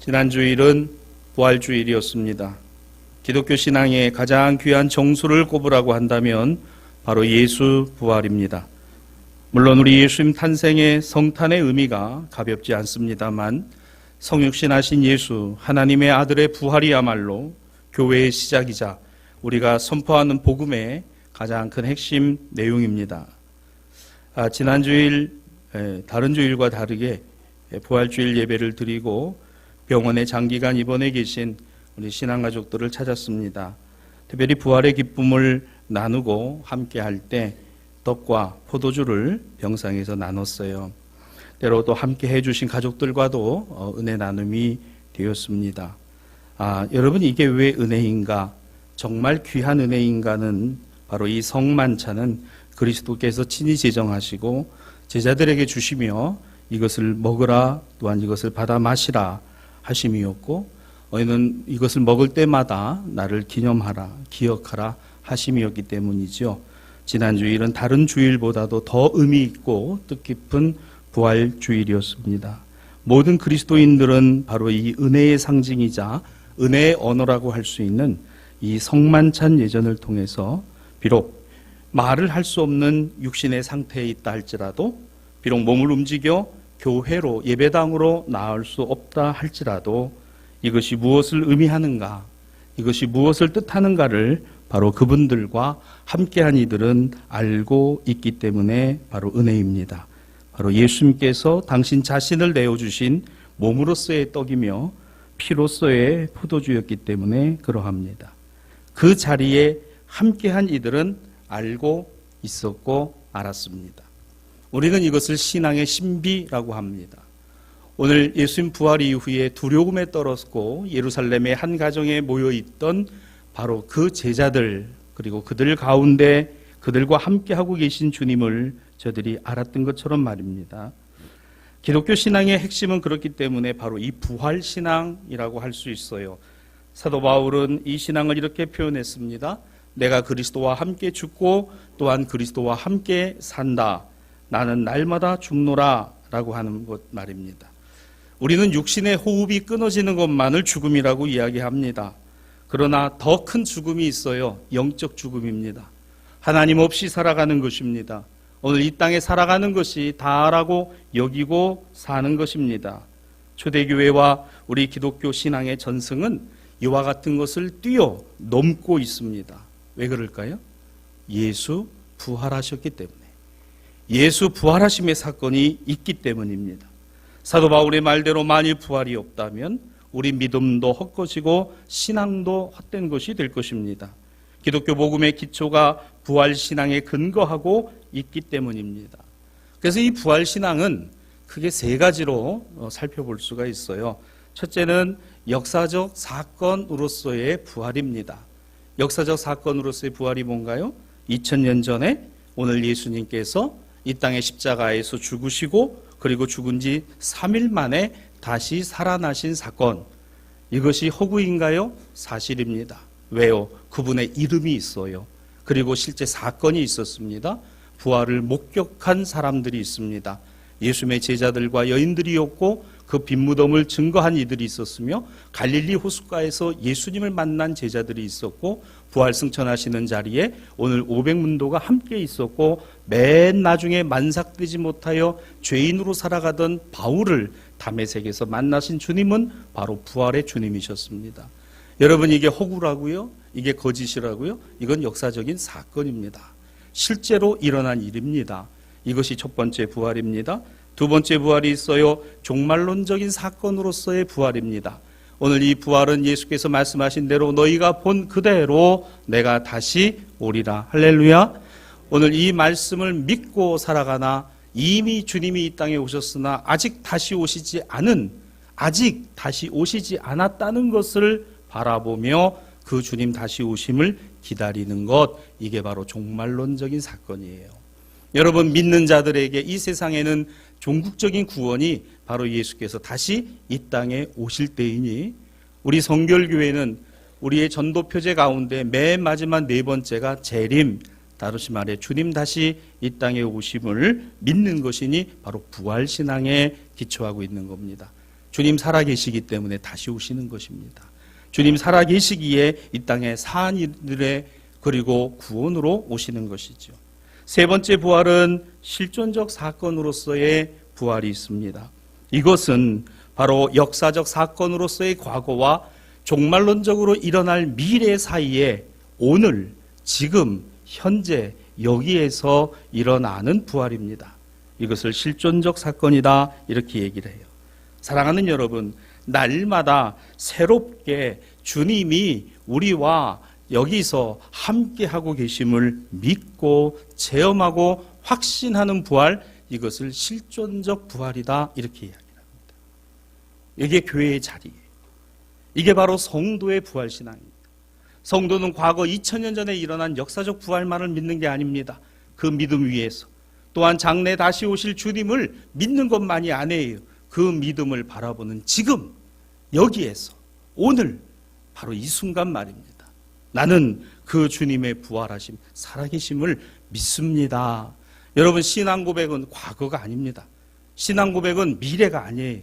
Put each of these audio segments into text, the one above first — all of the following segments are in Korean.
지난 주일은 부활주일이었습니다. 기독교 신앙의 가장 귀한 정수를 꼽으라고 한다면 바로 예수 부활입니다. 물론 우리 예수님 탄생의 성탄의 의미가 가볍지 않습니다만 성육신하신 예수 하나님의 아들의 부활이야말로 교회의 시작이자 우리가 선포하는 복음의 가장 큰 핵심 내용입니다. 지난 주일 다른 주일과 다르게 부활주일 예배를 드리고 병원에 장기간 입원해 계신 우리 신앙가족들을 찾았습니다. 특별히 부활의 기쁨을 나누고 함께 할 때 떡과 포도주를 병상에서 나눴어요. 때로 또 함께 해주신 가족들과도 은혜 나눔이 되었습니다. 여러분, 이게 왜 은혜인가? 정말 귀한 은혜인가는 바로 이 성만찬은 그리스도께서 친히 제정하시고 제자들에게 주시며 이것을 먹으라, 또한 이것을 받아 마시라 하심이었고, 너희는 이것을 먹을 때마다 나를 기념하라, 기억하라 하심이었기 때문이죠. 지난 주일은 다른 주일보다도 더 의미 있고 뜻깊은 부활 주일이었습니다. 모든 그리스도인들은 바로 이 은혜의 상징이자 은혜의 언어라고 할 수 있는 이 성만찬 예전을 통해서 비록 말을 할 수 없는 육신의 상태에 있다 할지라도, 비록 몸을 움직여 교회로 예배당으로 나올 수 없다 할지라도 이것이 무엇을 의미하는가, 이것이 무엇을 뜻하는가를 바로 그분들과 함께한 이들은 알고 있기 때문에 바로 은혜입니다. 바로 예수님께서 당신 자신을 내어주신 몸으로서의 떡이며 피로서의 포도주였기 때문에 그러합니다. 그 자리에 함께한 이들은 알고 있었고 알았습니다. 우리는 이것을 신앙의 신비라고 합니다. 오늘 예수님 부활 이후에 두려움에 떨었고 예루살렘의 한 가정에 모여있던 바로 그 제자들, 그리고 그들 가운데 그들과 함께하고 계신 주님을 저들이 알았던 것처럼 말입니다. 기독교 신앙의 핵심은 그렇기 때문에 바로 이 부활 신앙이라고 할 수 있어요. 사도 바울은 이 신앙을 이렇게 표현했습니다. 내가 그리스도와 함께 죽고 또한 그리스도와 함께 산다. 나는 날마다 죽노라 라고 하는 것 말입니다. 우리는 육신의 호흡이 끊어지는 것만을 죽음이라고 이야기합니다. 그러나 더 큰 죽음이 있어요. 영적 죽음입니다. 하나님 없이 살아가는 것입니다. 오늘 이 땅에 살아가는 것이 다라고 여기고 사는 것입니다. 초대교회와 우리 기독교 신앙의 전승은 이와 같은 것을 뛰어넘고 있습니다. 왜 그럴까요? 예수 부활하셨기 때문에, 예수 부활하심의 사건이 있기 때문입니다. 사도 바울의 말대로 만일 부활이 없다면 우리 믿음도 헛것이고 신앙도 헛된 것이 될 것입니다. 기독교 복음의 기초가 부활 신앙에 근거하고 있기 때문입니다. 그래서 이 부활 신앙은 크게 세 가지로 살펴볼 수가 있어요. 첫째는 역사적 사건으로서의 부활입니다. 역사적 사건으로서의 부활이 뭔가요? 2000년 전에 오늘 예수님께서 이 땅의 십자가에서 죽으시고 그리고 죽은 지 3일 만에 다시 살아나신 사건. 이것이 허구인가요? 사실입니다. 왜요? 그분의 이름이 있어요. 그리고 실제 사건이 있었습니다. 부활을 목격한 사람들이 있습니다. 예수님의 제자들과 여인들이었고 그 빈무덤을 증거한 이들이 있었으며 갈릴리 호숫가에서 예수님을 만난 제자들이 있었고 부활 승천하시는 자리에 오늘 500문도가 함께 있었고 맨 나중에 만삭되지 못하여 죄인으로 살아가던 바울을 다메섹에서 만나신 주님은 바로 부활의 주님이셨습니다. 여러분, 이게 허구라고요? 이게 거짓이라고요? 이건 역사적인 사건입니다. 실제로 일어난 일입니다. 이것이 첫 번째 부활입니다. 두 번째 부활이 있어요. 종말론적인 사건으로서의 부활입니다. 오늘 이 부활은 예수께서 말씀하신 대로 너희가 본 그대로 내가 다시 오리라. 할렐루야. 오늘 이 말씀을 믿고 살아가나 이미 주님이 이 땅에 오셨으나 아직 다시 오시지 않았다는 것을 바라보며 그 주님 다시 오심을 기다리는 것, 이게 바로 종말론적인 사건이에요. 여러분, 믿는 자들에게 이 세상에는 종국적인 구원이 바로 예수께서 다시 이 땅에 오실 때이니, 우리 성결교회는 우리의 전도 표제 가운데 맨 마지막 네 번째가 재림, 다르시 말해 주님 다시 이 땅에 오심을 믿는 것이니 바로 부활신앙에 기초하고 있는 겁니다. 주님 살아계시기 때문에 다시 오시는 것입니다. 주님 살아계시기에 이 땅에 사한 이들의 그리고 구원으로 오시는 것이죠. 세 번째 부활은 실존적 사건으로서의 부활이 있습니다. 이것은 바로 역사적 사건으로서의 과거와 종말론적으로 일어날 미래 사이에 오늘, 지금, 현재 여기에서 일어나는 부활입니다. 이것을 실존적 사건이다 이렇게 얘기를 해요. 사랑하는 여러분, 날마다 새롭게 주님이 우리와 여기서 함께하고 계심을 믿고 체험하고 확신하는 부활, 이것을 실존적 부활이다 이렇게 이야기합니다. 이게 교회의 자리예요. 이게 바로 성도의 부활신앙입니다. 성도는 과거 2000년 전에 일어난 역사적 부활만을 믿는 게 아닙니다. 그 믿음 위에서 또한 장래 다시 오실 주님을 믿는 것만이 아니에요. 그 믿음을 바라보는 지금 여기에서 오늘 바로 이 순간 말입니다. 나는 그 주님의 부활하심 살아계심을 믿습니다. 여러분, 신앙 고백은 과거가 아닙니다. 신앙 고백은 미래가 아니에요.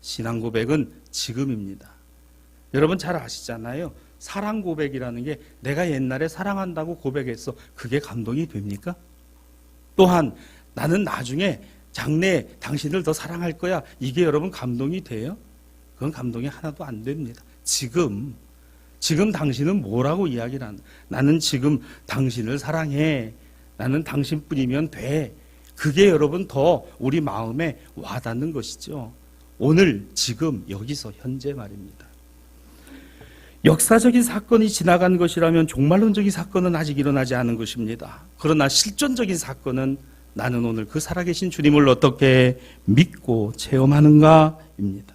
신앙 고백은 지금입니다. 여러분 잘 아시잖아요. 사랑 고백이라는 게 내가 옛날에 사랑한다고 고백했어. 그게 감동이 됩니까? 또한 나는 나중에 장래에 당신을 더 사랑할 거야. 이게 여러분 감동이 돼요? 그건 감동이 하나도 안 됩니다. 지금 당신은 뭐라고 이야기를 하는? 나는 지금 당신을 사랑해. 나는 당신뿐이면 돼. 그게 여러분 더 우리 마음에 와닿는 것이죠. 오늘, 지금, 여기서, 현재 말입니다. 역사적인 사건이 지나간 것이라면 종말론적인 사건은 아직 일어나지 않은 것입니다. 그러나 실존적인 사건은 나는 오늘 그 살아계신 주님을 어떻게 믿고 체험하는가입니다.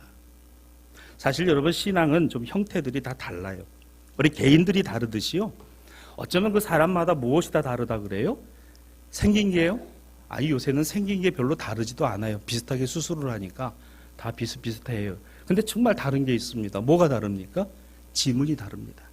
사실 여러분, 신앙은 좀 형태들이 다 달라요. 우리 개인들이 다르듯이요. 어쩌면 그 사람마다 무엇이 다 다르다 그래요? 생긴 게요? 요새는 생긴 게 별로 다르지도 않아요. 비슷하게 수술을 하니까 다 비슷비슷해요. 근데 정말 다른 게 있습니다. 뭐가 다릅니까? 지문이 다릅니다.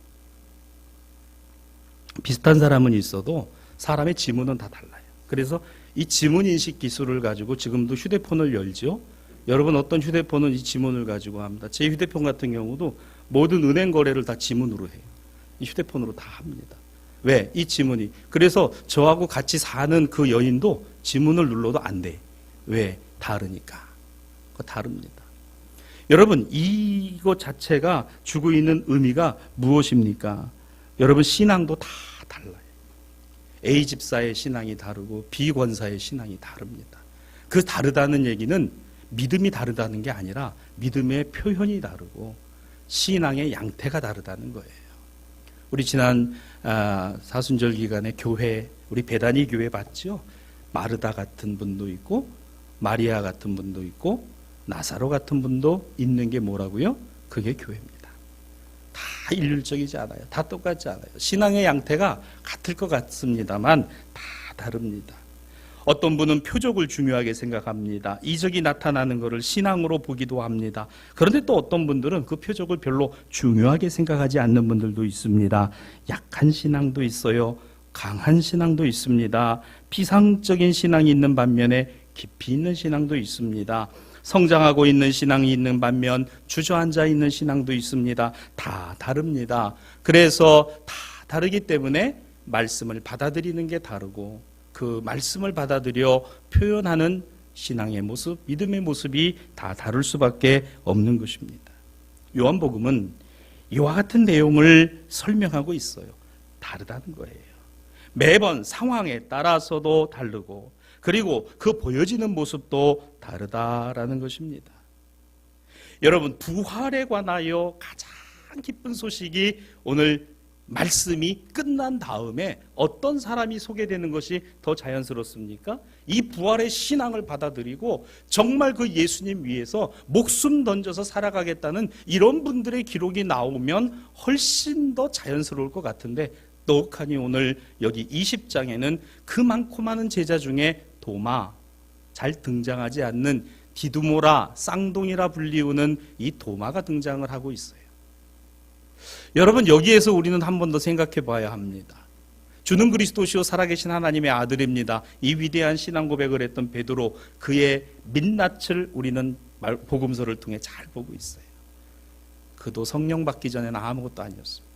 비슷한 사람은 있어도 사람의 지문은 다 달라요. 그래서 이 지문 인식 기술을 가지고 지금도 휴대폰을 열죠. 여러분 어떤 휴대폰은 이 지문을 가지고 합니다. 제 휴대폰 같은 경우도 모든 은행 거래를 다 지문으로 해요. 이 휴대폰으로 다 합니다. 왜? 이 지문이. 그래서 저하고 같이 사는 그 여인도 지문을 눌러도 안 돼. 왜? 다르니까. 그거 다릅니다. 여러분, 이것 자체가 주고 있는 의미가 무엇입니까? 여러분, 신앙도 다 달라요. A 집사의 신앙이 다르고 B 권사의 신앙이 다릅니다. 그 다르다는 얘기는 믿음이 다르다는 게 아니라 믿음의 표현이 다르고 신앙의 양태가 다르다는 거예요. 우리 지난 사순절 기간에 교회, 우리 베다니 교회 봤죠? 마르다 같은 분도 있고 마리아 같은 분도 있고 나사로 같은 분도 있는 게 뭐라고요? 그게 교회입니다. 다 일률적이지 않아요. 다 똑같지 않아요. 신앙의 양태가 같을 것 같습니다만 다 다릅니다. 어떤 분은 표적을 중요하게 생각합니다. 이적이 나타나는 것을 신앙으로 보기도 합니다. 그런데 또 어떤 분들은 그 표적을 별로 중요하게 생각하지 않는 분들도 있습니다. 약한 신앙도 있어요. 강한 신앙도 있습니다. 피상적인 신앙이 있는 반면에 깊이 있는 신앙도 있습니다. 성장하고 있는 신앙이 있는 반면 주저앉아 있는 신앙도 있습니다. 다 다릅니다. 그래서 다 다르기 때문에 말씀을 받아들이는 게 다르고 그 말씀을 받아들여 표현하는 신앙의 모습, 믿음의 모습이 다 다를 수밖에 없는 것입니다. 요한복음은 이와 같은 내용을 설명하고 있어요. 다르다는 거예요. 매번 상황에 따라서도 다르고 그리고 그 보여지는 모습도 다르다라는 것입니다. 여러분, 부활에 관하여 가장 기쁜 소식이 오늘 말씀이 끝난 다음에 어떤 사람이 소개되는 것이 더 자연스럽습니까? 이 부활의 신앙을 받아들이고 정말 그 예수님 위해서 목숨 던져서 살아가겠다는 이런 분들의 기록이 나오면 훨씬 더 자연스러울 것 같은데 떡하니 오늘 여기 20장에는 그 많고 많은 제자 중에 도마, 잘 등장하지 않는 디두모라, 쌍둥이라 불리우는 이 도마가 등장을 하고 있어요. 여러분, 여기에서 우리는 한 번 더 생각해 봐야 합니다. 주는 그리스도시요 살아계신 하나님의 아들입니다. 이 위대한 신앙 고백을 했던 베드로, 그의 민낯을 우리는 복음서를 통해 잘 보고 있어요. 그도 성령 받기 전에는 아무것도 아니었습니다.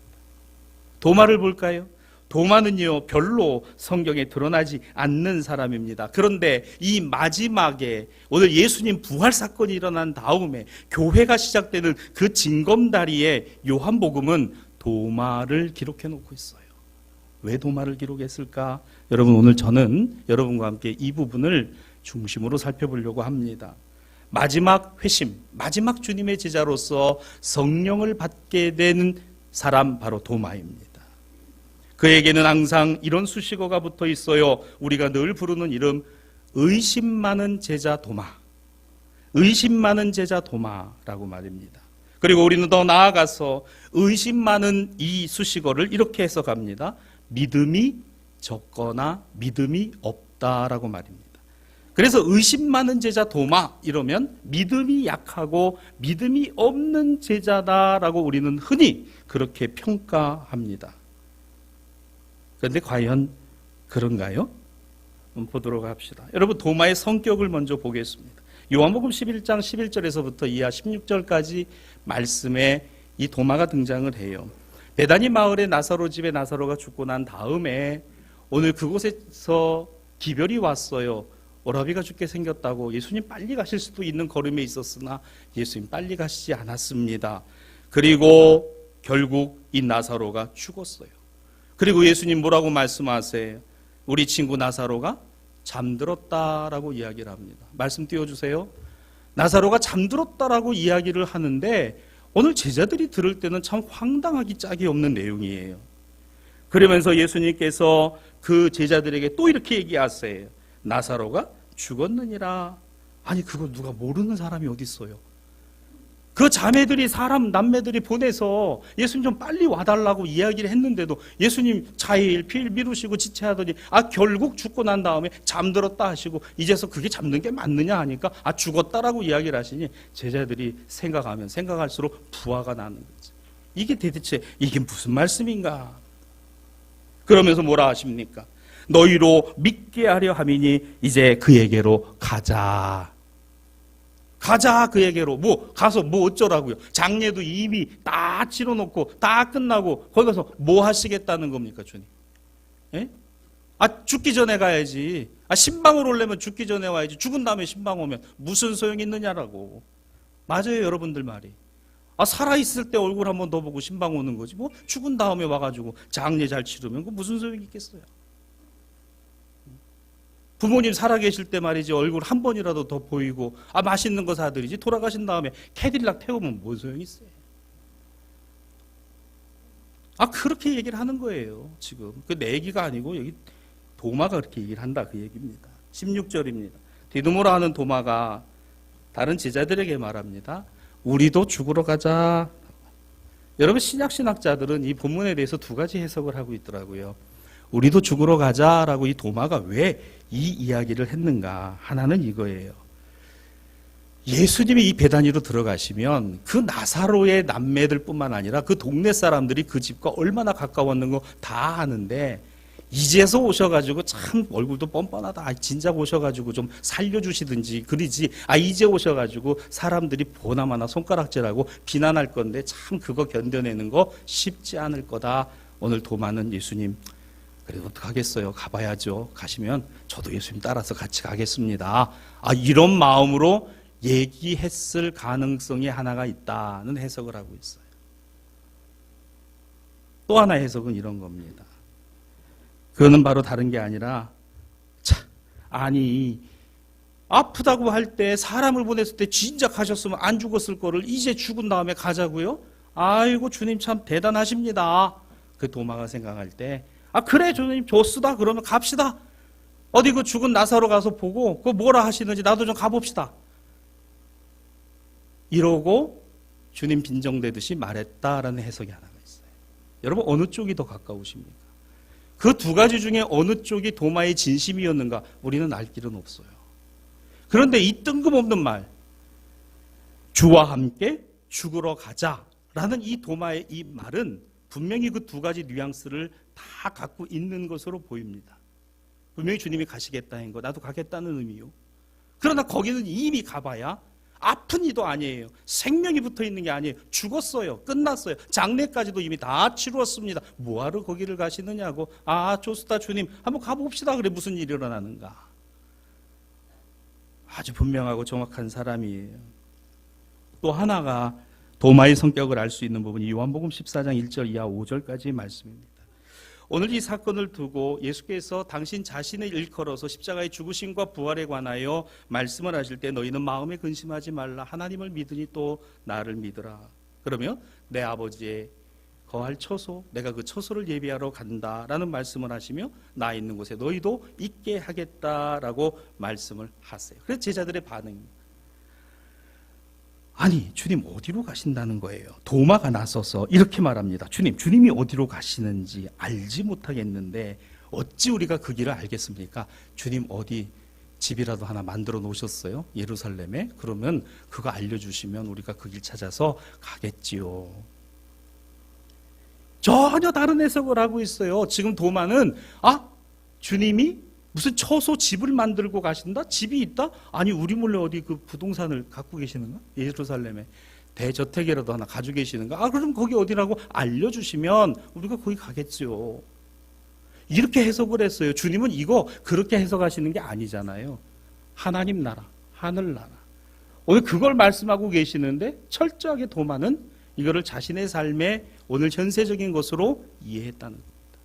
도마를 볼까요? 도마는요, 별로 성경에 드러나지 않는 사람입니다. 그런데 이 마지막에 오늘 예수님 부활 사건이 일어난 다음에 교회가 시작되는 그 징검다리에 요한복음은 도마를 기록해 놓고 있어요. 왜 도마를 기록했을까? 여러분, 오늘 저는 여러분과 함께 이 부분을 중심으로 살펴보려고 합니다. 마지막 회심, 마지막 주님의 제자로서 성령을 받게 된 사람, 바로 도마입니다. 그에게는 항상 이런 수식어가 붙어 있어요. 우리가 늘 부르는 이름, 의심 많은 제자 도마. 의심 많은 제자 도마라고 말입니다. 그리고 우리는 더 나아가서 의심 많은 이 수식어를 이렇게 해석합니다. 믿음이 적거나 믿음이 없다라고 말입니다. 그래서 의심 많은 제자 도마 이러면 믿음이 약하고 믿음이 없는 제자다라고 우리는 흔히 그렇게 평가합니다. 그런데 과연 그런가요? 한번 보도록 합시다. 여러분, 도마의 성격을 먼저 보겠습니다. 요한복음 11장 11절에서부터 이하 16절까지 말씀에 이 도마가 등장을 해요. 베다니 마을의 나사로 집에 나사로가 죽고 난 다음에 오늘 그곳에서 기별이 왔어요. 오라비가 죽게 생겼다고 예수님 빨리 가실 수도 있는 걸음에 있었으나 예수님 빨리 가시지 않았습니다. 그리고 결국 이 나사로가 죽었어요. 그리고 예수님 뭐라고 말씀하세요? 우리 친구 나사로가 잠들었다라고 이야기를 합니다. 말씀 띄워주세요. 나사로가 잠들었다라고 이야기를 하는데 오늘 제자들이 들을 때는 참 황당하기 짝이 없는 내용이에요. 그러면서 예수님께서 그 제자들에게 또 이렇게 얘기하세요. 나사로가 죽었느니라. 아니, 그걸 누가 모르는 사람이 어디 있어요? 그 자매들이 남매들이 보내서 예수님 좀 빨리 와달라고 이야기를 했는데도 예수님 자일 피일 미루시고 지체하더니 결국 죽고 난 다음에 잠들었다 하시고 이제서 그게 잠든 게 맞느냐 하니까 죽었다라고 이야기를 하시니 제자들이 생각하면 생각할수록 부화가 나는 거지. 이게 대체 이게 무슨 말씀인가? 그러면서 뭐라 하십니까? 너희로 믿게 하려 함이니 이제 그에게로 가자. 가자, 그에게로. 가서 어쩌라고요? 장례도 이미 다 치러놓고 다 끝나고 거기 가서 뭐 하시겠다는 겁니까, 주님? 예? 죽기 전에 가야지. 신방을 오려면 죽기 전에 와야지. 죽은 다음에 신방 오면 무슨 소용이 있느냐라고. 맞아요, 여러분들 말이. 살아있을 때 얼굴 한번 더 보고 신방 오는 거지. 죽은 다음에 와가지고 장례 잘 치르면 그 무슨 소용이 있겠어요? 부모님 살아계실 때 말이지 얼굴 한 번이라도 더 보이고 맛있는 거 사드리지 돌아가신 다음에 캐딜락 태우면 뭔 소용이 있어요? 그렇게 얘기를 하는 거예요. 지금 내 얘기가 아니고 여기 도마가 그렇게 얘기를 한다 그 얘기입니다. 16절입니다. 디두모라 하는 도마가 다른 제자들에게 말합니다. 우리도 죽으러 가자. 여러분, 신약신학자들은 이 본문에 대해서 두 가지 해석을 하고 있더라고요. 우리도 죽으러 가자라고 이 도마가 왜 이 이야기를 했는가? 하나는 이거예요. 예수님이 이 베다니로 들어가시면 그 나사로의 남매들 뿐만 아니라 그 동네 사람들이 그 집과 얼마나 가까웠는 거 다 아는데 이제서 오셔가지고 참 얼굴도 뻔뻔하다. 진작 오셔가지고 좀 살려주시든지 그러지. 이제 오셔가지고 사람들이 보나마나 손가락질하고 비난할 건데 참 그거 견뎌내는 거 쉽지 않을 거다. 오늘 도마는 예수님 그래도 어떡하겠어요. 가봐야죠. 가시면 저도 예수님 따라서 같이 가겠습니다. 이런 마음으로 얘기했을 가능성이 하나가 있다는 해석을 하고 있어요. 또 하나의 해석은 이런 겁니다. 그거는 바로 다른 게 아니라 아프다고 할 때 사람을 보냈을 때 진작 하셨으면 안 죽었을 거를 이제 죽은 다음에 가자고요? 아이고 주님 참 대단하십니다. 그 도마가 생각할 때 그래 주님 좋습니다. 그러면 갑시다. 어디 그 죽은 나사로 가서 보고 그 뭐라 하시는지 나도 좀 가봅시다. 이러고 주님 빈정대듯이 말했다라는 해석이 하나가 있어요. 여러분, 어느 쪽이 더 가까우십니까? 그 두 가지 중에 어느 쪽이 도마의 진심이었는가? 우리는 알 길은 없어요. 그런데 이 뜬금없는 말, 주와 함께 죽으러 가자라는 이 도마의 이 말은 분명히 그 두 가지 뉘앙스를 다 갖고 있는 것으로 보입니다. 분명히 주님이 가시겠다는 거, 나도 가겠다는 의미요. 그러나 거기는 이미 가봐야 아픈 이도 아니에요. 생명이 붙어 있는 게 아니에요. 죽었어요. 끝났어요. 장례까지도 이미 다 치루었습니다. 뭐하러 거기를 가시느냐고. 좋습니다 주님. 한번 가봅시다. 그래 무슨 일이 일어나는가. 아주 분명하고 정확한 사람이에요. 또 하나가 도마의 성격을 알 수 있는 부분이 요한복음 14장 1절 이하 5절까지의 말씀입니다. 오늘 이 사건을 두고 예수께서 당신 자신을 일컬어서 십자가의 죽으심과 부활에 관하여 말씀을 하실 때 너희는 마음에 근심하지 말라. 하나님을 믿으니 또 나를 믿으라. 그러면 내 아버지의 거할 처소, 내가 그 처소를 예비하러 간다라는 말씀을 하시며 나 있는 곳에 너희도 있게 하겠다라고 말씀을 하세요. 그래서 제자들의 반응입니다. 아니 주님 어디로 가신다는 거예요? 도마가 나서서 이렇게 말합니다. 주님이 어디로 가시는지 알지 못하겠는데 어찌 우리가 그 길을 알겠습니까? 주님 어디 집이라도 하나 만들어 놓으셨어요? 예루살렘에? 그러면 그거 알려주시면 우리가 그 길 찾아서 가겠지요. 전혀 다른 해석을 하고 있어요. 지금 도마는 주님이 무슨 처소 집을 만들고 가신다? 집이 있다? 아니 우리 몰래 어디 그 부동산을 갖고 계시는가? 예루살렘에 대저택이라도 하나 가지고 계시는가? 그럼 거기 어디라고 알려주시면 우리가 거기 가겠지요. 이렇게 해석을 했어요. 주님은 이거 그렇게 해석하시는 게 아니잖아요. 하나님 나라, 하늘나라. 오늘 그걸 말씀하고 계시는데 철저하게 도마는 이거를 자신의 삶의 오늘 현세적인 것으로 이해했다는 겁니다.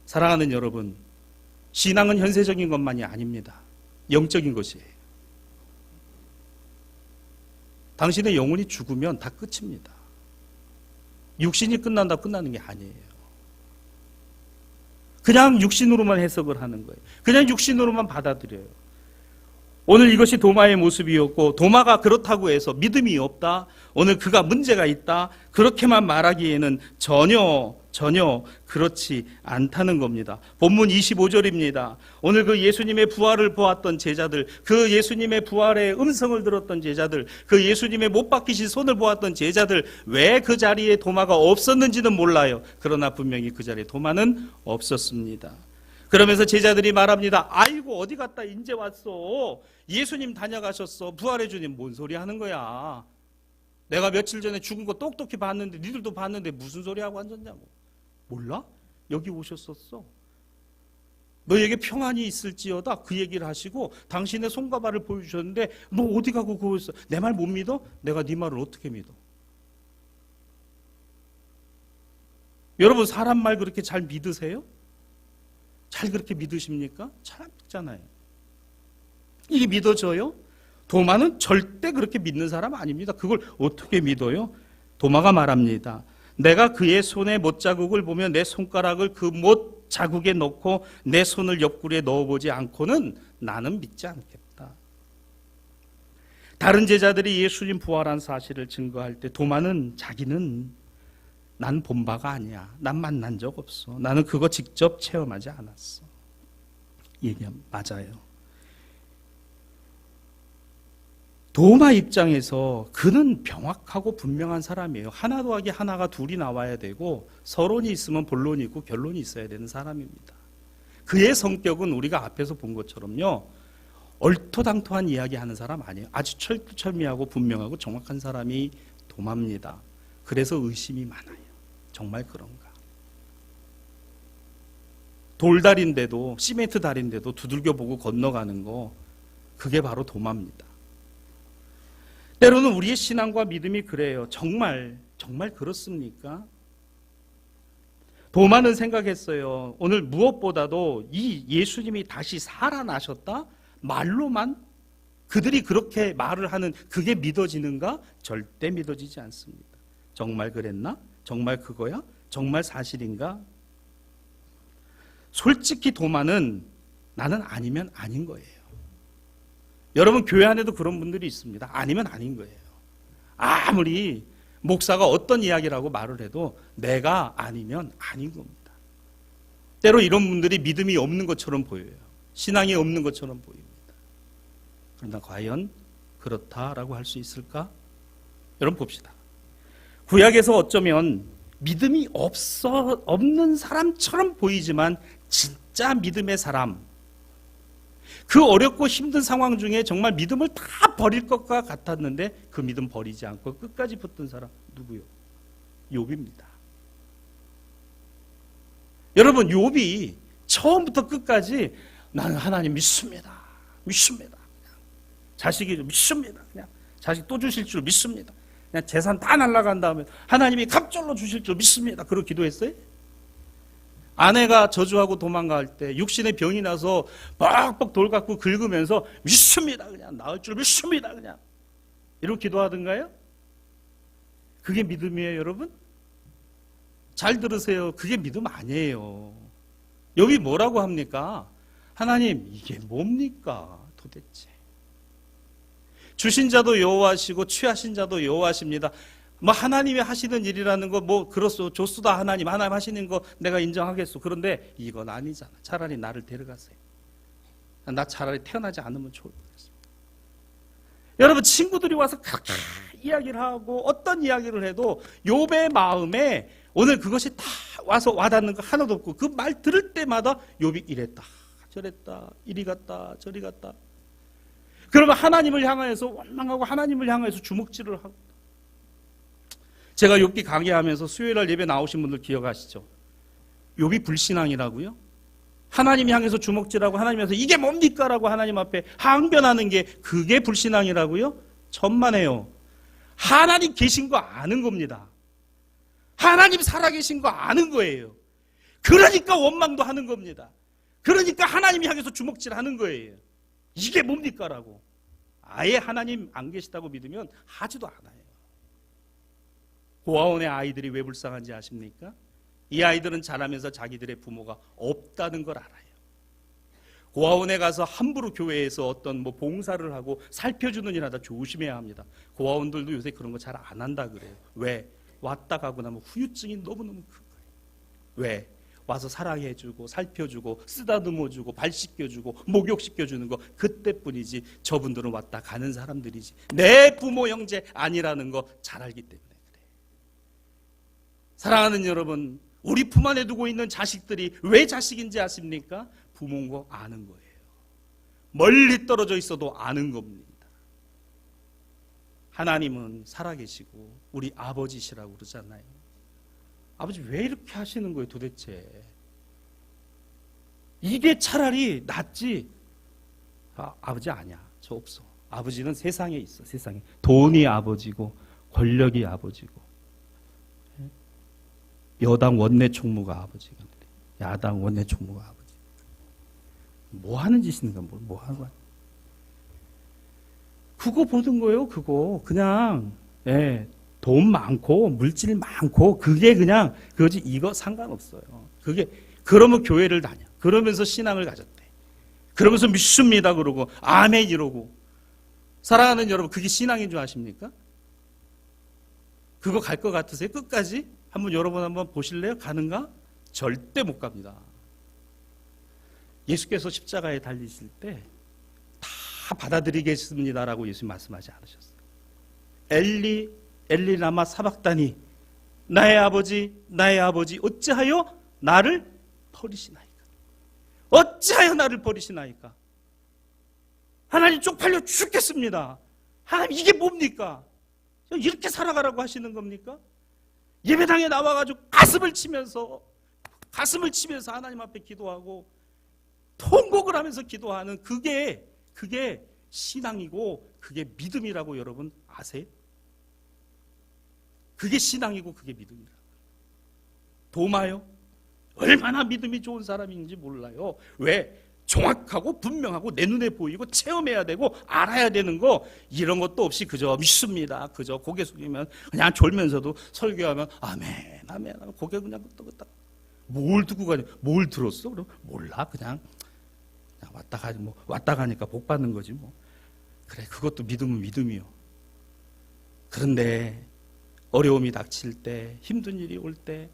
사랑하는 여러분, 신앙은 현세적인 것만이 아닙니다. 영적인 것이에요. 당신의 영혼이 죽으면 다 끝입니다. 육신이 끝난다 끝나는 게 아니에요. 그냥 육신으로만 해석을 하는 거예요. 그냥 육신으로만 받아들여요. 오늘 이것이 도마의 모습이었고 도마가 그렇다고 해서 믿음이 없다, 오늘 그가 문제가 있다 그렇게만 말하기에는 전혀 그렇지 않다는 겁니다. 본문 25절입니다. 오늘 그 예수님의 부활을 보았던 제자들, 그 예수님의 부활의 음성을 들었던 제자들, 그 예수님의 못 박히신 손을 보았던 제자들, 왜 그 자리에 도마가 없었는지는 몰라요. 그러나 분명히 그 자리에 도마는 없었습니다. 그러면서 제자들이 말합니다. 아이고 어디 갔다 이제 왔어. 예수님 다녀가셨어. 부활의 주님. 뭔 소리 하는 거야. 내가 며칠 전에 죽은 거 똑똑히 봤는데 니들도 봤는데 무슨 소리 하고 앉았냐고. 몰라? 여기 오셨었어. 너에게 평안이 있을지어다 그 얘기를 하시고 당신의 손과 발을 보여주셨는데 너 어디 가고 그거 있어. 내 말 못 믿어? 내가 네 말을 어떻게 믿어? 여러분 사람 말 그렇게 잘 믿으세요? 잘 그렇게 믿으십니까? 잘 안 믿잖아요. 이게 믿어져요? 도마는 절대 그렇게 믿는 사람 아닙니다. 그걸 어떻게 믿어요? 도마가 말합니다. 내가 그의 손의 못자국을 보며 내 손가락을 그 못자국에 넣고 내 손을 옆구리에 넣어보지 않고는 나는 믿지 않겠다. 다른 제자들이 예수님 부활한 사실을 증거할 때 도마는 자기는 난 본 바가 아니야. 난 만난 적 없어. 나는 그거 직접 체험하지 않았어. 얘기하면 맞아요. 도마 입장에서 그는 명확하고 분명한 사람이에요. 하나 더하기 하나가 둘이 나와야 되고 서론이 있으면 본론이 있고 결론이 있어야 되는 사람입니다. 그의 성격은 우리가 앞에서 본 것처럼요. 얼토당토한 이야기하는 사람 아니에요. 아주 철두철미하고 분명하고 정확한 사람이 도마입니다. 그래서 의심이 많아요. 정말 그런가? 돌다리인데도 시멘트 다리인데도 두들겨 보고 건너가는 거 그게 바로 도마입니다. 때로는 우리의 신앙과 믿음이 그래요. 정말 그렇습니까? 도마는 생각했어요. 오늘 무엇보다도 이 예수님이 다시 살아나셨다? 말로만 그들이 그렇게 말을 하는 그게 믿어지는가? 절대 믿어지지 않습니다. 정말 그랬나? 정말 그거야? 정말 사실인가? 솔직히 도마는 나는 아니면 아닌 거예요. 여러분 교회 안에도 그런 분들이 있습니다. 아니면 아닌 거예요. 아무리 목사가 어떤 이야기라고 말을 해도 내가 아니면 아닌 겁니다. 때로 이런 분들이 믿음이 없는 것처럼 보여요. 신앙이 없는 것처럼 보입니다. 그러나 과연 그렇다라고 할 수 있을까? 여러분 봅시다. 구약에서 어쩌면 믿음이 없는 사람처럼 보이지만 진짜 믿음의 사람, 그 어렵고 힘든 상황 중에 정말 믿음을 다 버릴 것과 같았는데 그 믿음 버리지 않고 끝까지 붙든 사람 누구요? 욥입니다. 여러분, 욥이 처음부터 끝까지 나는 하나님 믿습니다. 믿습니다. 그냥 자식이 믿습니다. 그냥 자식 또 주실 줄 믿습니다. 그냥 재산 다 날아간 다음에 하나님이 갑절로 주실 줄 믿습니다. 그러고 기도했어요? 아내가 저주하고 도망갈 때 육신의 병이 나서 뻑뻑 돌 갖고 긁으면서 믿습니다. 그냥 나을 줄 믿습니다. 그냥 이렇게 기도하던가요? 그게 믿음이에요, 여러분? 잘 들으세요. 그게 믿음 아니에요. 여기 뭐라고 합니까? 하나님, 이게 뭡니까 도대체? 주신 자도 여호와시고 취하신 자도 여호와십니다. 뭐 하나님이 하시는 일이라는 거 뭐 그렇소, 조수다 하나님 하시는 거 내가 인정하겠소. 그런데 이건 아니잖아. 차라리 나를 데려가세요. 나 차라리 태어나지 않으면 좋을 뻔했습니다. 여러분, 친구들이 와서 이야기를 하고 어떤 이야기를 해도 욥의 마음에 오늘 그것이 다 와서 와닿는 거 하나도 없고 그 말 들을 때마다 욥이 이랬다 저랬다 이리 갔다 저리 갔다. 그러면 하나님을 향하여서 원망하고 하나님을 향하여서 주먹질을 하고. 제가 욥기 강의하면서 수요일날 예배 나오신 분들 기억하시죠? 욥이 불신앙이라고요? 하나님 향해서 주먹질하고 하나님에서 이게 뭡니까? 라고 하나님 앞에 항변하는 게 그게 불신앙이라고요? 천만에요. 하나님 계신 거 아는 겁니다. 하나님 살아계신 거 아는 거예요. 그러니까 원망도 하는 겁니다. 그러니까 하나님 향해서 주먹질하는 거예요. 이게 뭡니까? 라고. 아예 하나님 안 계시다고 믿으면 하지도 않아요. 고아원의 아이들이 왜 불쌍한지 아십니까? 이 아이들은 자라면서 자기들의 부모가 없다는 걸 알아요. 고아원에 가서 함부로 교회에서 어떤 뭐 봉사를 하고 살펴주는 일 하다 조심해야 합니다. 고아원들도 요새 그런 거 잘 안 한다 그래요. 왜? 왔다 가고 나면 후유증이 너무너무 큰 거예요. 왜? 와서 사랑해주고 살펴주고 쓰다듬어주고 발 씻겨주고 목욕시켜주는 거 그때뿐이지 저분들은 왔다 가는 사람들이지 내 부모 형제 아니라는 거 잘 알기 때문에 그래요. 사랑하는 여러분, 우리 품 안에 두고 있는 자식들이 왜 자식인지 아십니까? 부모인 거 아는 거예요. 멀리 떨어져 있어도 아는 겁니다. 하나님은 살아계시고 우리 아버지시라고 그러잖아요. 아버지 왜 이렇게 하시는 거예요 도대체? 이게 차라리 낫지. 아버지 아니야. 저 없어. 아버지는 세상에 있어. 세상에. 돈이 아버지고 권력이 아버지고 여당 원내 총무가 아버지가 야당 원내 총무가 아버지. 뭐 하는 짓인가? 뭐 하는 거야? 그거 보던 거예요. 그거 그냥 돈 많고 물질 많고 그게 그냥 그거지. 이거 상관없어요. 그게 그러면 교회를 다녀. 그러면서 신앙을 가졌대. 그러면서 믿습니다 그러고 아멘 이러고. 사랑하는 여러분, 그게 신앙인 줄 아십니까? 그거 갈 것 같으세요? 끝까지? 한번 여러분 한번 보실래요? 가는가? 절대 못 갑니다. 예수께서 십자가에 달리실 때 다 받아들이겠습니다라고 예수님 말씀하지 않으셨어요. 엘리 엘리 라마 사박다니 나의 아버지 어찌하여 나를 버리시나이까? 어찌하여 나를 버리시나이까? 하나님 쪽팔려 죽겠습니다. 하나님 이게 뭡니까? 이렇게 살아가라고 하시는 겁니까? 예배당에 나와가지고 가슴을 치면서 하나님 앞에 기도하고 통곡을 하면서 기도하는 그게 신앙이고 그게 믿음이라고 여러분 아세요? 그게 신앙이고 그게 믿음이라고. 도마요? 얼마나 믿음이 좋은 사람인지 몰라요. 왜? 정확하고 분명하고 내 눈에 보이고 체험해야 되고 알아야 되는 거 이런 것도 없이 그저 믿습니다. 그저 고개 숙이면 그냥 졸면서도 설교하면 아멘 아멘 고개 그냥 끄덕끄덕. 뭘 듣고 가냐? 뭘 들었어? 그럼 몰라 그냥 왔다 가지 뭐 왔다 가니까 복 받는 거지 뭐. 그래 그것도 믿음은 믿음이요. 그런데 어려움이 닥칠 때, 힘든 일이 올 때,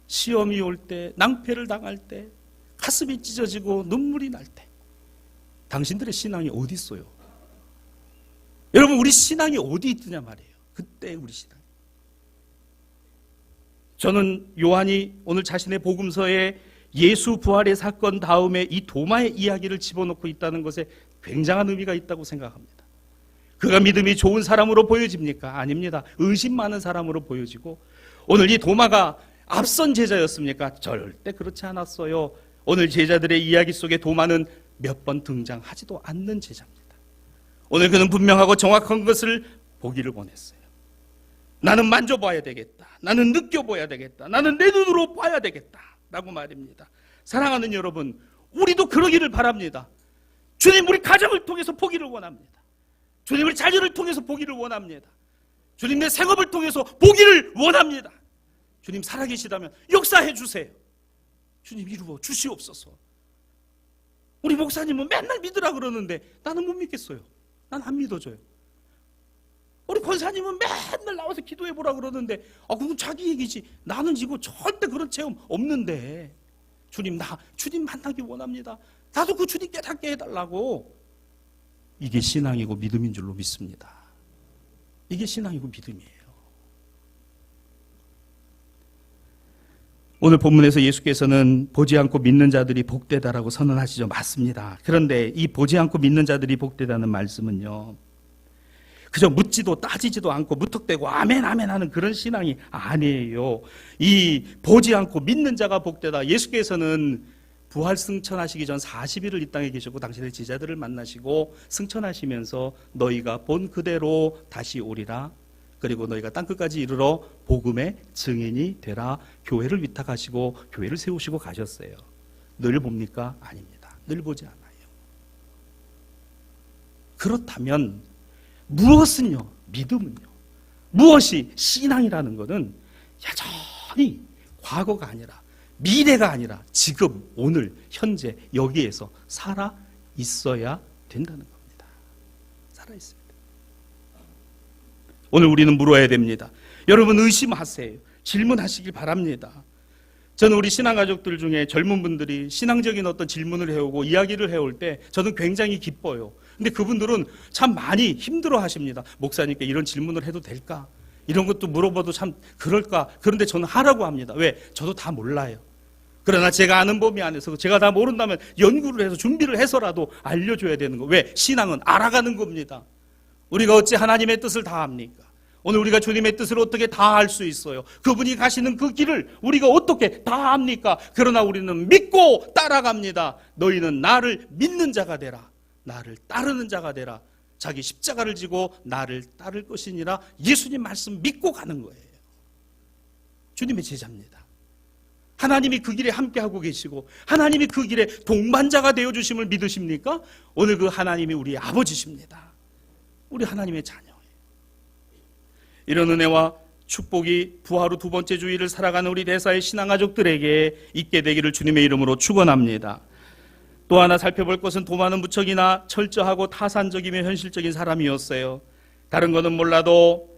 시험이 올 때, 낭패를 당할 때, 가슴이 찢어지고 눈물이 날 때, 당신들의 신앙이 어디 있어요? 여러분 우리 신앙이 어디 있느냐 말이에요. 그때 우리 신앙. 저는 요한이 오늘 자신의 복음서에 예수 부활의 사건 다음에 이 도마의 이야기를 집어넣고 있다는 것에 굉장한 의미가 있다고 생각합니다. 그가 믿음이 좋은 사람으로 보여집니까? 아닙니다. 의심 많은 사람으로 보여지고, 오늘 이 도마가 앞선 제자였습니까? 절대 그렇지 않았어요. 오늘 제자들의 이야기 속에 도마는 몇 번 등장하지도 않는 제자입니다. 오늘 그는 분명하고 정확한 것을 보기를 원했어요. 나는 만져봐야 되겠다. 나는 느껴봐야 되겠다. 나는 내 눈으로 봐야 되겠다. 라고 말입니다. 사랑하는 여러분, 우리도 그러기를 바랍니다. 주님, 우리 가정을 통해서 보기를 원합니다. 주님, 우리 자녀를 통해서 보기를 원합니다. 주님, 내 생업을 통해서 보기를 원합니다. 주님, 살아계시다면 역사해 주세요. 주님, 이루어 주시옵소서. 우리 목사님은 맨날 믿으라 그러는데 나는 못 믿겠어요. 난 안 믿어져요. 우리 권사님은 맨날 나와서 기도해 보라 그러는데 그건 자기 얘기지. 나는 이거 절대 그런 체험 없는데. 주님, 주님 만나기 원합니다. 나도 그 주님 깨닫게 해달라고. 이게 신앙이고 믿음인 줄로 믿습니다. 이게 신앙이고 믿음이에요. 오늘 본문에서 예수께서는 보지 않고 믿는 자들이 복되다라고 선언하시죠. 맞습니다. 그런데 이 보지 않고 믿는 자들이 복되다는 말씀은요, 그저 묻지도 따지지도 않고 무턱대고 아멘 아멘 하는 그런 신앙이 아니에요. 이 보지 않고 믿는 자가 복되다. 예수께서는 부활 승천하시기 전 40일을 이 땅에 계셨고 당신의 제자들을 만나시고 승천하시면서 너희가 본 그대로 다시 오리라. 그리고 너희가 땅끝까지 이르러 복음의 증인이 되라. 교회를 위탁하시고 교회를 세우시고 가셨어요. 늘 봅니까? 아닙니다. 늘 보지 않아요. 그렇다면 무엇은요? 믿음은요? 무엇이 신앙이라는 것은 여전히 과거가 아니라 미래가 아니라 지금, 오늘, 현재 여기에서 살아 있어야 된다는 겁니다. 살아 있습니다. 오늘 우리는 물어야 됩니다. 여러분 의심하세요. 질문하시길 바랍니다. 저는 우리 신앙가족들 중에 젊은 분들이 신앙적인 어떤 질문을 해오고 이야기를 해올 때 저는 굉장히 기뻐요. 근데 그분들은 참 많이 힘들어 하십니다. 목사님께 이런 질문을 해도 될까? 이런 것도 물어봐도 참 그럴까? 그런데 저는 하라고 합니다. 왜? 저도 다 몰라요. 그러나 제가 아는 범위 안에서 제가 다 모른다면 연구를 해서 준비를 해서라도 알려줘야 되는 거. 왜? 신앙은 알아가는 겁니다. 우리가 어찌 하나님의 뜻을 다 압니까? 오늘 우리가 주님의 뜻을 어떻게 다 알 수 있어요? 그분이 가시는 그 길을 우리가 어떻게 다 압니까? 그러나 우리는 믿고 따라갑니다. 너희는 나를 믿는 자가 되라. 나를 따르는 자가 되라. 자기 십자가를 지고 나를 따를 것이니라. 예수님 말씀 믿고 가는 거예요. 주님의 제자입니다. 하나님이 그 길에 함께하고 계시고 하나님이 그 길에 동반자가 되어주심을 믿으십니까? 오늘 그 하나님이 우리의 아버지십니다. 우리 하나님의 자녀예요. 이런 은혜와 축복이 부활 후 두 번째 주일을 살아가는 우리 대사의 신앙가족들에게 있게 되기를 주님의 이름으로 축원합니다. 또 하나 살펴볼 것은 도마는 무척이나 철저하고 타산적이며 현실적인 사람이었어요. 다른 거는 몰라도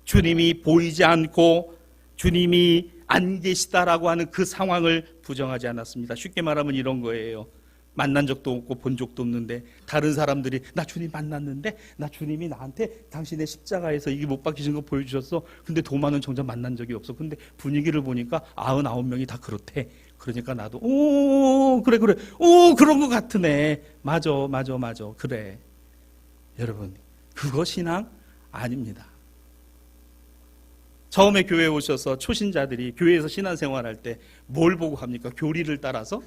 주님이 보이지 않고 주님이 안 계시다라고 하는 그 상황을 부정하지 않았습니다. 쉽게 말하면 이런 거예요. 만난 적도 없고 본 적도 없는데 다른 사람들이 나 주님 만났는데 나 주님이 나한테 당신의 십자가에서 이게 못 박히신 거 보여주셨어. 근데 도마는 정작 만난 적이 없어. 근데 분위기를 보니까 99명이 다 그렇대. 그러니까 나도 그래 그런 거 같으네. 맞아 그래. 여러분, 그거 신앙 아닙니다. 처음에 교회에 오셔서 초신자들이 교회에서 신앙생활할 때 뭘 보고 합니까? 교리를 따라서?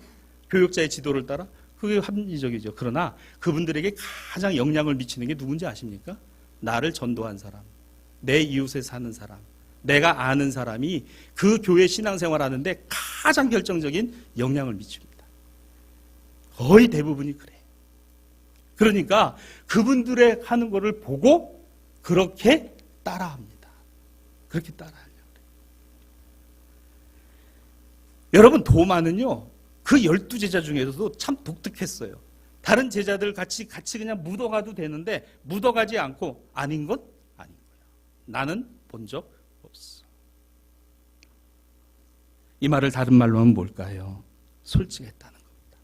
교육자의 지도를 따라? 그게 합리적이죠. 그러나 그분들에게 가장 영향을 미치는 게 누군지 아십니까? 나를 전도한 사람, 내 이웃에 사는 사람, 내가 아는 사람이 그 교회 신앙생활 하는데 가장 결정적인 영향을 미칩니다. 거의 대부분이 그래. 그러니까 그분들의 하는 거를 보고 그렇게 따라합니다. 그렇게 따라하려고 그래요. 여러분, 도마는요, 그 12제자 중에서도 참 독특했어요. 다른 제자들 같이 그냥 묻어가도 되는데 묻어가지 않고 아닌 건 아닌 거야. 나는 본 적 없어. 이 말을 다른 말로 하면 뭘까요? 솔직했다는 겁니다.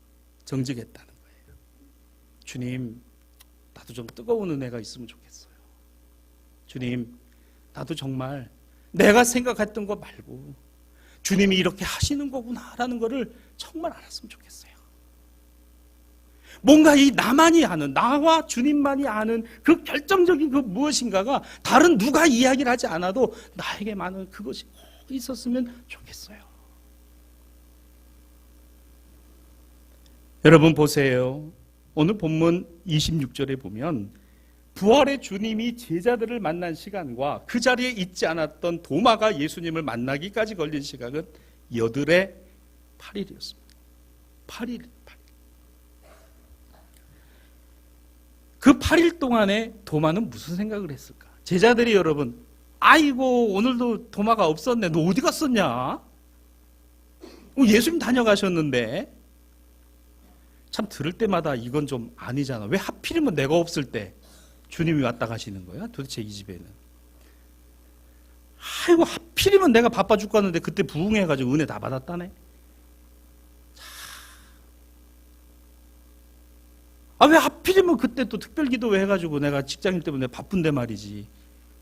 정직했다는 거예요. 주님, 나도 좀 뜨거운 은혜가 있으면 좋겠어요. 주님, 나도 정말 내가 생각했던 거 말고 주님이 이렇게 하시는 거구나라는 것을 정말 알았으면 좋겠어요. 뭔가 이 나만이 아는, 나와 주님만이 아는 그 결정적인 그 무엇인가가 다른 누가 이야기를 하지 않아도 나에게만은 그것이 꼭 있었으면 좋겠어요. 여러분 보세요. 오늘 본문 26절에 보면 부활의 주님이 제자들을 만난 시간과 그 자리에 있지 않았던 도마가 예수님을 만나기까지 걸린 시간은 여들의 8일이었습니다. 8일. 그 8일 동안에 도마는 무슨 생각을 했을까? 제자들이 여러분, 아이고 오늘도 도마가 없었네. 너 어디 갔었냐? 예수님 다녀가셨는데. 참 들을 때마다 이건 좀 아니잖아. 왜 하필이면 내가 없을 때 주님이 왔다 가시는 거야? 도대체 이 집에는. 아이고 하필이면 내가 바빠 죽겠는데 그때 부흥해가지고 은혜 다 받았다네. 아, 왜 하필이면 그때 또 특별기도 해가지고 내가 직장인 때문에 바쁜데 말이지.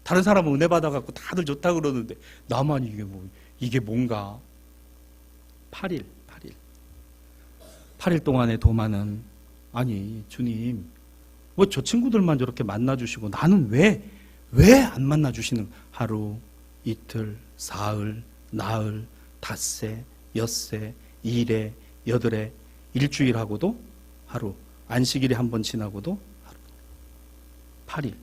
다른 사람은 은혜 받아갖고 다들 좋다 그러는데 나만 이게 뭔가. 8일 동안의 도마는 아니 주님 뭐 저 친구들만 저렇게 만나주시고 나는 왜 안 만나주시는 하루, 이틀, 사흘, 나흘, 닷새, 엿새, 일에, 여덟에, 일주일하고도 하루, 안식일이 한 번 지나고도 하루. 8일.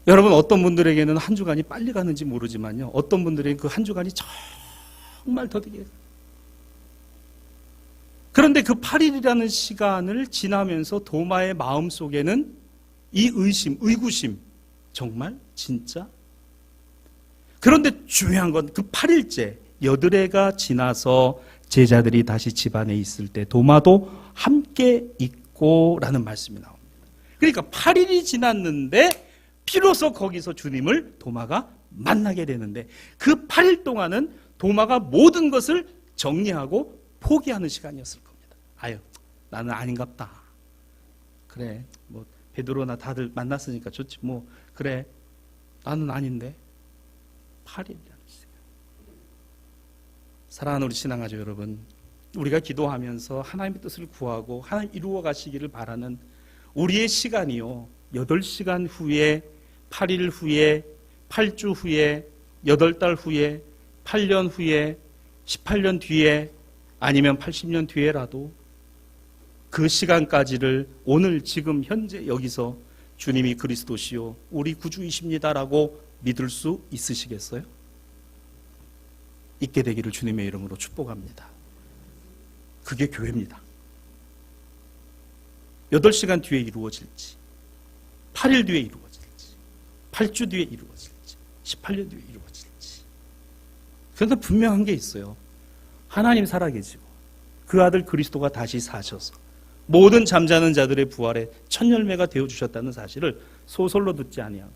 여러분 어떤 분들에게는 한 주간이 빨리 가는지 모르지만요. 어떤 분들에게는 그 한 주간이 정말 더디게. 그런데 그 8일이라는 시간을 지나면서 도마의 마음속에는 이 의구심, 정말 진짜? 그런데 중요한 건 그 8일째 여드레가 지나서 제자들이 다시 집안에 있을 때 도마도 함께 있고 라는 말씀이 나옵니다. 그러니까 8일이 지났는데 비로소 거기서 주님을 도마가 만나게 되는데 그 8일 동안은 도마가 모든 것을 정리하고 포기하는 시간이었을 겁니다. 아유, 나는 아닌갑다. 그래, 뭐 베드로나 다들 만났으니까 좋지. 뭐 그래, 나는 아닌데. 8일이라는 시간. 사랑하는 우리 신앙가족 여러분, 우리가 기도하면서 하나님의 뜻을 구하고 하나님 이루어 가시기를 바라는 우리의 시간이요 8시간 후에, 8일 후에, 8주 후에, 8달 후에, 8년 후에, 18년 뒤에, 아니면 80년 뒤에라도 그 시간까지를 오늘 지금 현재 여기서 주님이 그리스도시요 우리 구주이십니다라고 믿을 수 있으시겠어요? 있게 되기를 주님의 이름으로 축복합니다. 그게 교회입니다. 8시간 뒤에 이루어질지, 8일 뒤에 이루어질지, 8주 뒤에 이루어질지, 18년 뒤에 이루어질지. 그런데 분명한 게 있어요. 하나님 살아계시고 그 아들 그리스도가 다시 사셔서 모든 잠자는 자들의 부활에 첫 열매가 되어주셨다는 사실을 소설로 듣지 아니하고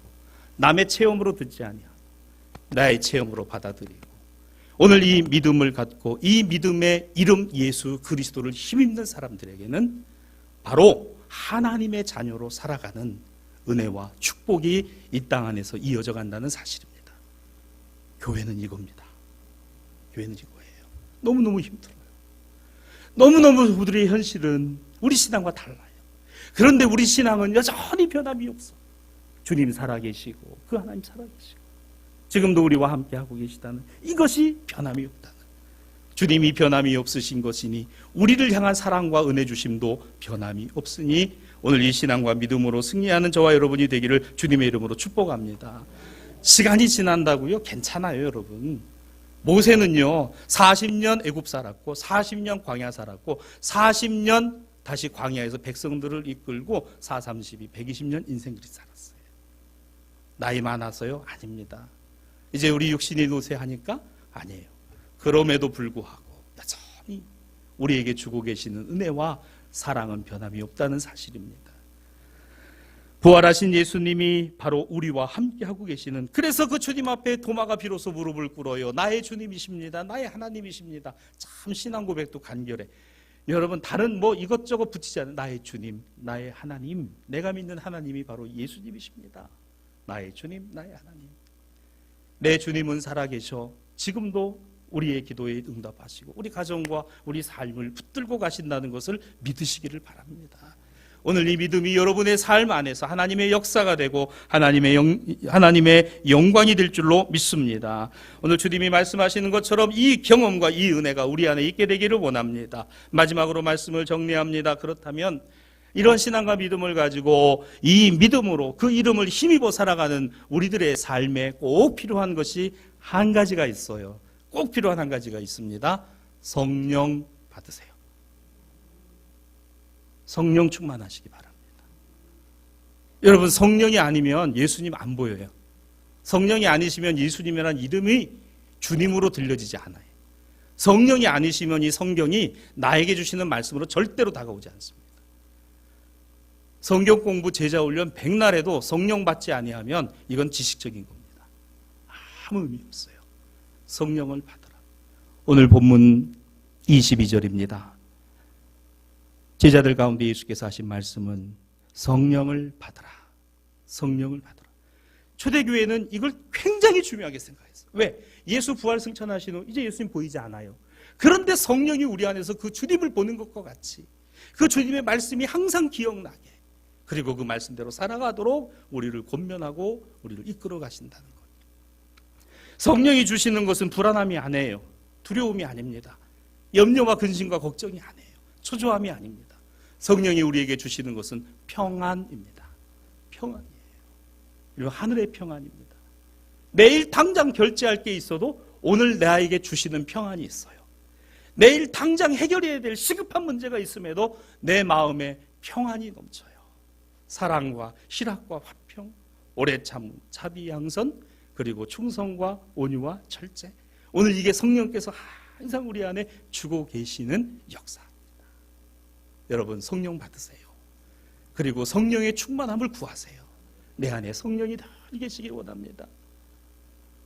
남의 체험으로 듣지 아니하고 나의 체험으로 받아들이고 오늘 이 믿음을 갖고 이 믿음의 이름 예수 그리스도를 힘입는 사람들에게는 바로 하나님의 자녀로 살아가는 은혜와 축복이 이 땅 안에서 이어져 간다는 사실입니다. 교회는 이겁니다. 교회는 이거예요. 너무너무 힘들어요. 너무너무 우리의 현실은 우리 신앙과 달라요. 그런데 우리 신앙은 여전히 변함이 없어. 주님 살아계시고 그 하나님 살아계시고 지금도 우리와 함께 하고 계시다는 이것이 변함이 없다는, 주님이 변함이 없으신 것이니 우리를 향한 사랑과 은혜 주심도 변함이 없으니 오늘 이 신앙과 믿음으로 승리하는 저와 여러분이 되기를 주님의 이름으로 축복합니다. 시간이 지난다고요? 괜찮아요, 여러분. 모세는요 40년 애굽 살았고 40년 광야 살았고 40년 다시 광야에서 백성들을 이끌고 432 120년 인생들이 살았어요. 나이 많아서요? 아닙니다. 이제 우리 육신이 노쇠하니까? 아니에요. 그럼에도 불구하고 여전히 우리에게 주고 계시는 은혜와 사랑은 변함이 없다는 사실입니다. 부활하신 예수님이 바로 우리와 함께하고 계시는, 그래서 그 주님 앞에 도마가 비로소 무릎을 꿇어요. 나의 주님이십니다. 나의 하나님이십니다. 참 신앙 고백도 간결해. 여러분 다른 뭐 이것저것 붙이지 않은 나의 주님, 나의 하나님, 내가 믿는 하나님이 바로 예수님이십니다. 나의 주님, 나의 하나님. 내 주님은 살아계셔 지금도 우리의 기도에 응답하시고 우리 가정과 우리 삶을 붙들고 가신다는 것을 믿으시기를 바랍니다. 오늘 이 믿음이 여러분의 삶 안에서 하나님의 역사가 되고 하나님의 영광이 될 줄로 믿습니다. 오늘 주님이 말씀하시는 것처럼 이 경험과 이 은혜가 우리 안에 있게 되기를 원합니다. 마지막으로 말씀을 정리합니다. 그렇다면 이런 신앙과 믿음을 가지고 이 믿음으로 그 이름을 힘입어 살아가는 우리들의 삶에 꼭 필요한 것이 한 가지가 있어요. 꼭 필요한 한 가지가 있습니다. 성령 받으세요. 성령 충만하시기 바랍니다. 여러분, 성령이 아니면 예수님 안 보여요. 성령이 아니시면 예수님이라는 이름이 주님으로 들려지지 않아요. 성령이 아니시면 이 성경이 나에게 주시는 말씀으로 절대로 다가오지 않습니다. 성경 공부 제자 훈련 백날 해도 성령 받지 아니하면 이건 지식적인 겁니다. 아무 의미 없어요. 성령을 받으라. 오늘 본문 22절입니다. 제자들 가운데 예수께서 하신 말씀은 성령을 받으라. 성령을 받으라. 초대교회는 이걸 굉장히 중요하게 생각했어요. 왜? 예수 부활 승천하신 후 이제 예수님 보이지 않아요. 그런데 성령이 우리 안에서 그 주님을 보는 것과 같이 그 주님의 말씀이 항상 기억나게 그리고 그 말씀대로 살아가도록 우리를 권면하고 우리를 이끌어 가신다는 거예요. 성령이 주시는 것은 불안함이 아니에요. 두려움이 아닙니다. 염려와 근심과 걱정이 아니에요. 초조함이 아닙니다. 성령이 우리에게 주시는 것은 평안입니다. 평안이에요. 그리고 하늘의 평안입니다. 내일 당장 결제할 게 있어도 오늘 나에게 주시는 평안이 있어요. 내일 당장 해결해야 될 시급한 문제가 있음에도 내 마음에 평안이 넘쳐요. 사랑과 희락과 화평, 오래 참음, 자비, 양선, 그리고 충성과 온유와 절제. 오늘 이게 성령께서 항상 우리 안에 주고 계시는 역사입니다. 여러분, 성령 받으세요. 그리고 성령의 충만함을 구하세요. 내 안에 성령이 다 계시길 원합니다.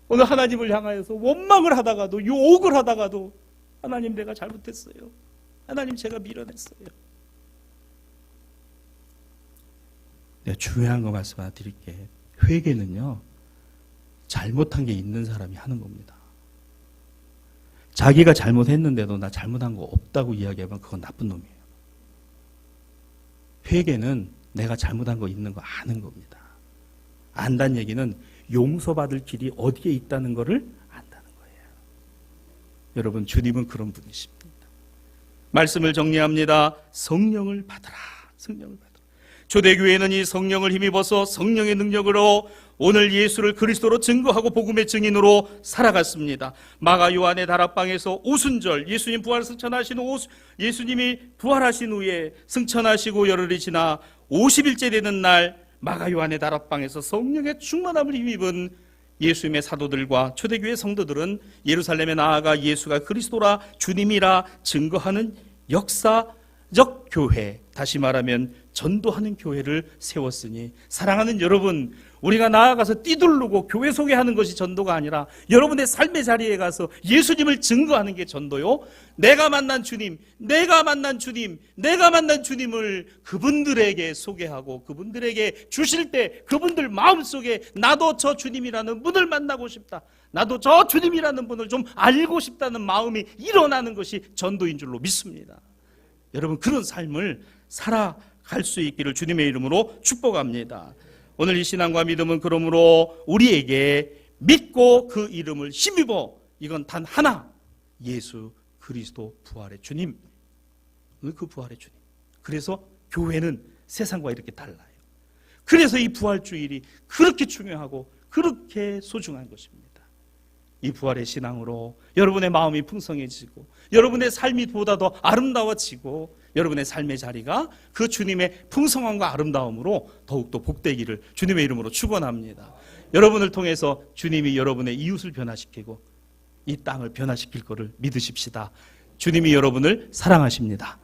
오늘 하나님을 향하여서 원망을 하다가도 욕을 하다가도 하나님 내가 잘못했어요. 하나님 제가 밀어냈어요. 내가 중요한 거 말씀 하나 드릴게. 회개는요, 잘못한 게 있는 사람이 하는 겁니다. 자기가 잘못했는데도 나 잘못한 거 없다고 이야기하면 그건 나쁜 놈이에요. 회개는 내가 잘못한 거 있는 거 아는 겁니다. 안다는 얘기는 용서받을 길이 어디에 있다는 것을 안다는 거예요. 여러분, 주님은 그런 분이십니다. 말씀을 정리합니다. 성령을 받으라. 성령을 받으라. 초대교회는 이 성령을 힘입어서 성령의 능력으로 오늘 예수를 그리스도로 증거하고 복음의 증인으로 살아갔습니다. 마가 요한의 다락방에서 오순절 예수님 부활 승천하신 후 예수님이 부활하신 후에 승천하시고 열흘이 지나 50일째 되는 날 마가 요한의 다락방에서 성령의 충만함을 힘입은 예수님의 사도들과 초대교회 성도들은 예루살렘에 나아가 예수가 그리스도라 주님이라 증거하는 역사적 교회, 다시 말하면 전도하는 교회를 세웠으니 사랑하는 여러분, 우리가 나아가서 띠두르고 교회 소개하는 것이 전도가 아니라 여러분의 삶의 자리에 가서 예수님을 증거하는 게 전도요. 내가 만난 주님, 내가 만난 주님, 내가 만난 주님을 그분들에게 소개하고 그분들에게 주실 때 그분들 마음속에 나도 저 주님이라는 분을 만나고 싶다, 나도 저 주님이라는 분을 좀 알고 싶다는 마음이 일어나는 것이 전도인 줄로 믿습니다. 여러분, 그런 삶을 살아갈 수 있기를 주님의 이름으로 축복합니다. 오늘 이 신앙과 믿음은 그러므로 우리에게 믿고 그 이름을 힘입어, 이건 단 하나, 예수 그리스도 부활의 주님, 그 부활의 주님. 그래서 교회는 세상과 이렇게 달라요. 그래서 이 부활주일이 그렇게 중요하고 그렇게 소중한 것입니다. 이 부활의 신앙으로 여러분의 마음이 풍성해지고 여러분의 삶이 보다 더 아름다워지고 여러분의 삶의 자리가 그 주님의 풍성함과 아름다움으로 더욱더 복되기를 주님의 이름으로 축원합니다. 여러분을 통해서 주님이 여러분의 이웃을 변화시키고 이 땅을 변화시킬 것을 믿으십시다. 주님이 여러분을 사랑하십니다.